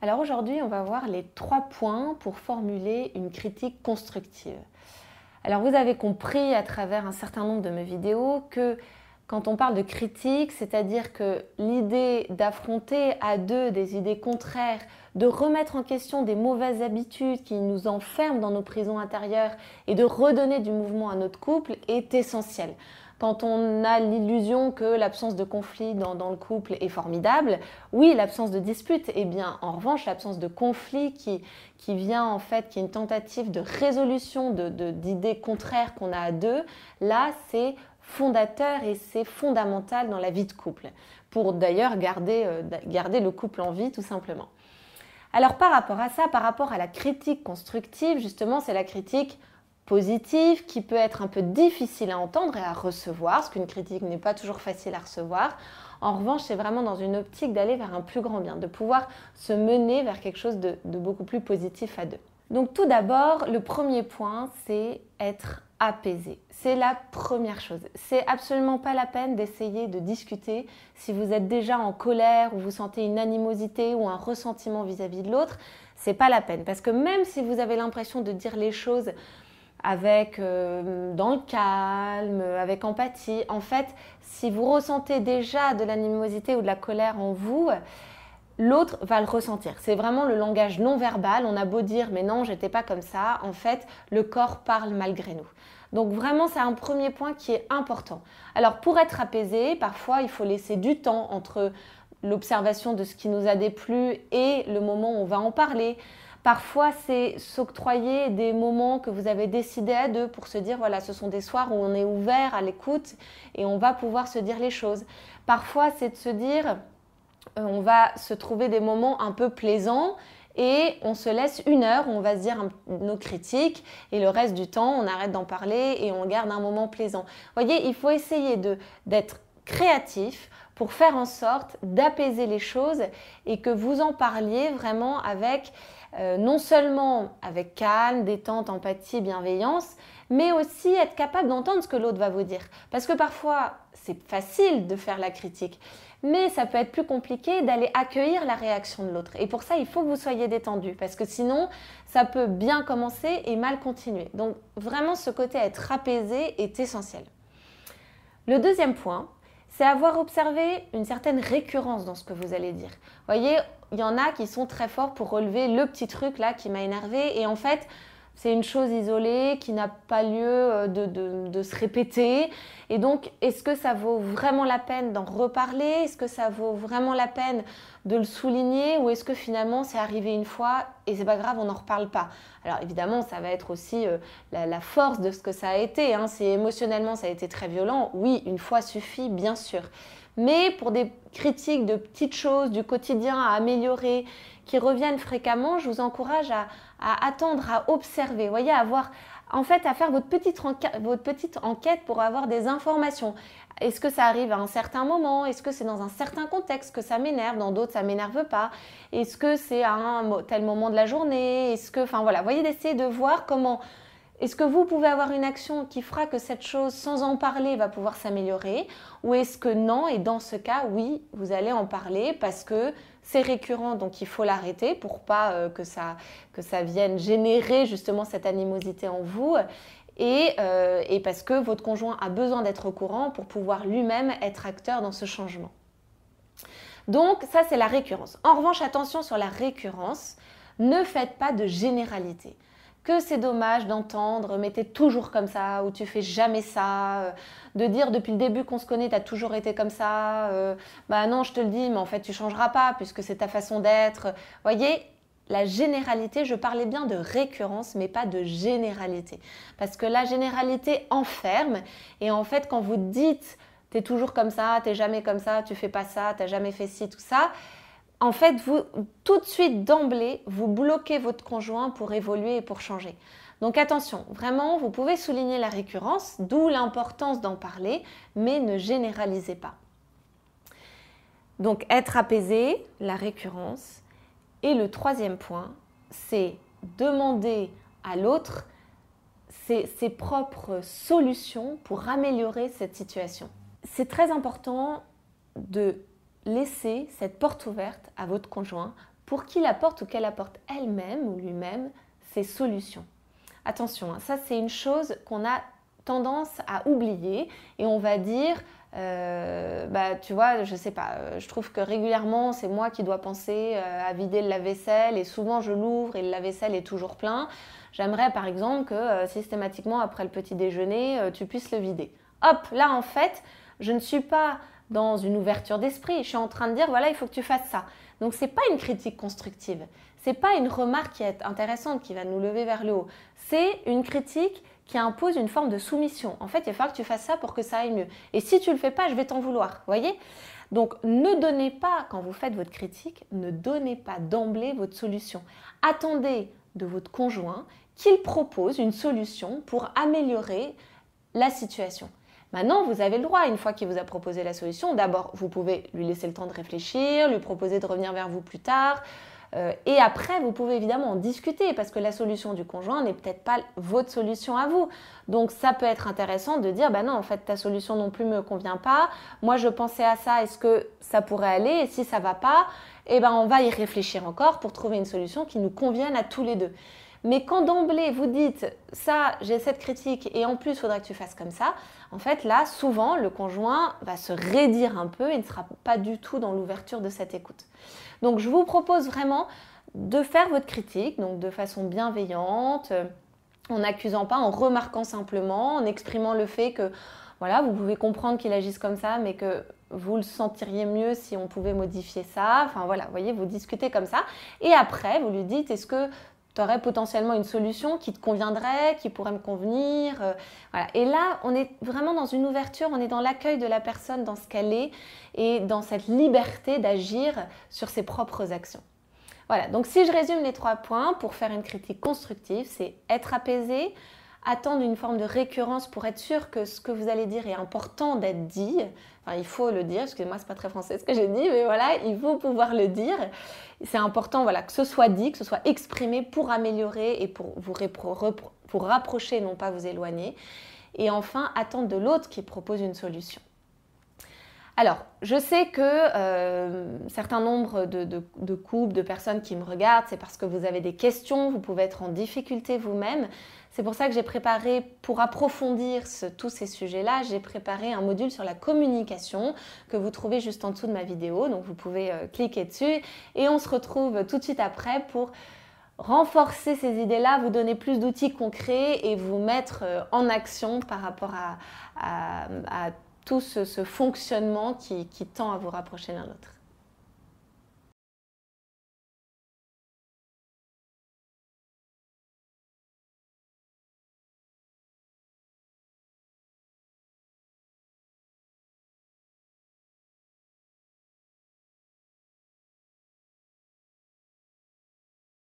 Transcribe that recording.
Alors aujourd'hui, on va voir les 3 points pour formuler une critique constructive. Alors vous avez compris à travers un certain nombre de mes vidéos que quand on parle de critique, c'est-à-dire que l'idée d'affronter à deux des idées contraires, de remettre en question des mauvaises habitudes qui nous enferment dans nos prisons intérieures et de redonner du mouvement à notre couple est essentielle. Quand on a l'illusion que l'absence de conflit dans le couple est formidable, oui, l'absence de dispute est bien. En revanche, l'absence de conflit qui vient en fait, qui est une tentative de résolution d'idées contraires qu'on a à deux, là, c'est fondateur et c'est fondamental dans la vie de couple, pour d'ailleurs garder le couple en vie tout simplement. Alors par rapport à ça, par rapport à la critique constructive, justement, c'est la critique positive qui peut être un peu difficile à entendre et à recevoir, parce qu'une critique n'est pas toujours facile à recevoir. En revanche, c'est vraiment dans une optique d'aller vers un plus grand bien, de pouvoir se mener vers quelque chose de beaucoup plus positif à deux. Donc tout d'abord, le premier point, c'est être apaisé. C'est la première chose. C'est absolument pas la peine d'essayer de discuter si vous êtes déjà en colère ou vous sentez une animosité ou un ressentiment vis-à-vis de l'autre. C'est pas la peine, parce que même si vous avez l'impression de dire les choses avec dans le calme, avec empathie, en fait, si vous ressentez déjà de l'animosité ou de la colère en vous, l'autre va le ressentir. C'est vraiment le langage non verbal. On a beau dire mais non, j'étais pas comme ça. En fait, le corps parle malgré nous. Donc vraiment, c'est un premier point qui est important. Alors pour être apaisé, parfois il faut laisser du temps entre l'observation de ce qui nous a déplu et le moment où on va en parler. Parfois, c'est s'octroyer des moments que vous avez décidés à deux pour se dire, voilà, ce sont des soirs où on est ouvert à l'écoute et on va pouvoir se dire les choses. Parfois, c'est de se dire, on va se trouver des moments un peu plaisants et on se laisse 1 heure où on va se dire nos critiques et le reste du temps, on arrête d'en parler et on garde un moment plaisant. Vous voyez, il faut essayer d'être créatif pour faire en sorte d'apaiser les choses et que vous en parliez vraiment avec non seulement avec calme, détente, empathie, bienveillance, mais aussi être capable d'entendre ce que l'autre va vous dire. Parce que parfois, c'est facile de faire la critique, mais ça peut être plus compliqué d'aller accueillir la réaction de l'autre. Et pour ça, il faut que vous soyez détendu, parce que sinon, ça peut bien commencer et mal continuer. Donc vraiment, ce côté être apaisé est essentiel. Le deuxième point, c'est avoir observé une certaine récurrence dans ce que vous allez dire. Vous voyez, il y en a qui sont très forts pour relever le petit truc là qui m'a énervé et en fait, c'est une chose isolée qui n'a pas lieu de se répéter. Et donc, est-ce que ça vaut vraiment la peine d'en reparler? Est-ce que ça vaut vraiment la peine de le souligner? Ou est-ce que finalement, c'est arrivé une fois et c'est pas grave, on n'en reparle pas? Alors évidemment, ça va être aussi la force de ce que ça a été. Hein. Si émotionnellement, ça a été très violent, oui, une fois suffit, bien sûr. Mais pour des critiques de petites choses, du quotidien à améliorer, qui reviennent fréquemment, je vous encourage à attendre, à observer, vous voyez, à faire votre petite enquête pour avoir des informations. Est-ce que ça arrive à un certain moment? Est-ce que c'est dans un certain contexte que ça m'énerve? Dans d'autres, ça ne m'énerve pas. Est-ce que c'est à un tel moment de la journée? Enfin voilà, vous voyez, d'essayer de voir comment... Est-ce que vous pouvez avoir une action qui fera que cette chose, sans en parler, va pouvoir s'améliorer? Ou est-ce que non? Et dans ce cas, oui, vous allez en parler parce que c'est récurrent, donc il faut l'arrêter pour pas que ça vienne générer justement cette animosité en vous. Et parce que votre conjoint a besoin d'être au courant pour pouvoir lui-même être acteur dans ce changement. Donc ça, c'est la récurrence. En revanche, attention sur la récurrence, ne faites pas de généralité. Que c'est dommage d'entendre, mais t'es toujours comme ça, ou tu fais jamais ça, de dire depuis le début qu'on se connaît, t'as toujours été comme ça, bah non, je te le dis, mais en fait tu changeras pas puisque c'est ta façon d'être. Voyez, la généralité, je parlais bien de récurrence, mais pas de généralité. Parce que la généralité enferme, et en fait quand vous dites t'es toujours comme ça, t'es jamais comme ça, tu fais pas ça, t'as jamais fait ci, tout ça, en fait, vous, tout de suite, d'emblée, vous bloquez votre conjoint pour évoluer et pour changer. Donc attention, vraiment, vous pouvez souligner la récurrence, d'où l'importance d'en parler, mais ne généralisez pas. Donc être apaisé, la récurrence. Et le troisième point, c'est demander à l'autre ses propres solutions pour améliorer cette situation. C'est très important de laissez cette porte ouverte à votre conjoint pour qu'il apporte ou qu'elle apporte elle-même ou lui-même ses solutions. Attention, hein, ça c'est une chose qu'on a tendance à oublier et on va dire, tu vois, je sais pas, je trouve que régulièrement c'est moi qui dois penser à vider le lave-vaisselle et souvent je l'ouvre et le lave-vaisselle est toujours plein. J'aimerais par exemple que systématiquement après le petit déjeuner, tu puisses le vider. Hop, là en fait, je ne suis pas dans une ouverture d'esprit, je suis en train de dire voilà, il faut que tu fasses ça. Donc c'est pas une critique constructive, c'est pas une remarque qui est intéressante, qui va nous lever vers le haut. C'est une critique qui impose une forme de soumission. En fait, il va falloir que tu fasses ça pour que ça aille mieux. Et si tu ne le fais pas, je vais t'en vouloir. Voyez ? Donc, ne donnez pas, quand vous faites votre critique, ne donnez pas d'emblée votre solution. Attendez de votre conjoint qu'il propose une solution pour améliorer la situation. Maintenant, vous avez le droit, une fois qu'il vous a proposé la solution, d'abord, vous pouvez lui laisser le temps de réfléchir, lui proposer de revenir vers vous plus tard. Et après, vous pouvez évidemment en discuter parce que la solution du conjoint n'est peut-être pas votre solution à vous. Donc, ça peut être intéressant de dire, bah non, en fait, ta solution non plus me convient pas. Moi, je pensais à ça, est-ce que ça pourrait aller? Et si ça va pas, eh ben, on va y réfléchir encore pour trouver une solution qui nous convienne à tous les deux. Mais quand d'emblée vous dites ça, j'ai cette critique et en plus il faudrait que tu fasses comme ça, en fait là souvent le conjoint va se raidir un peu et ne sera pas du tout dans l'ouverture de cette écoute. Donc je vous propose vraiment de faire votre critique, donc de façon bienveillante, en n'accusant pas, en remarquant simplement, en exprimant le fait que voilà, vous pouvez comprendre qu'il agisse comme ça, mais que vous le sentiriez mieux si on pouvait modifier ça. Enfin voilà, vous voyez, vous discutez comme ça. Et après, vous lui dites, est-ce que tu aurais potentiellement une solution qui te conviendrait, qui pourrait me convenir. Voilà. Et là, on est vraiment dans une ouverture, on est dans l'accueil de la personne, dans ce qu'elle est et dans cette liberté d'agir sur ses propres actions. Voilà, donc si je résume les 3 points pour faire une critique constructive, c'est être apaisé, attendre une forme de récurrence pour être sûr que ce que vous allez dire est important d'être dit. Enfin, il faut le dire, excusez-moi, c'est pas très français ce que j'ai dit, mais voilà, il faut pouvoir le dire. C'est important voilà, que ce soit dit, que ce soit exprimé pour améliorer et pour vous rapprocher, non pas vous éloigner. Et enfin, attendre de l'autre qui propose une solution. Alors, je sais que certain nombre de couples, de personnes qui me regardent, c'est parce que vous avez des questions, vous pouvez être en difficulté vous-même. C'est pour ça que j'ai préparé, pour approfondir tous ces sujets-là, j'ai préparé un module sur la communication que vous trouvez juste en dessous de ma vidéo. Donc, vous pouvez cliquer dessus et on se retrouve tout de suite après pour renforcer ces idées-là, vous donner plus d'outils concrets et vous mettre en action par rapport à tout ce fonctionnement qui tend à vous rapprocher l'un de l'autre.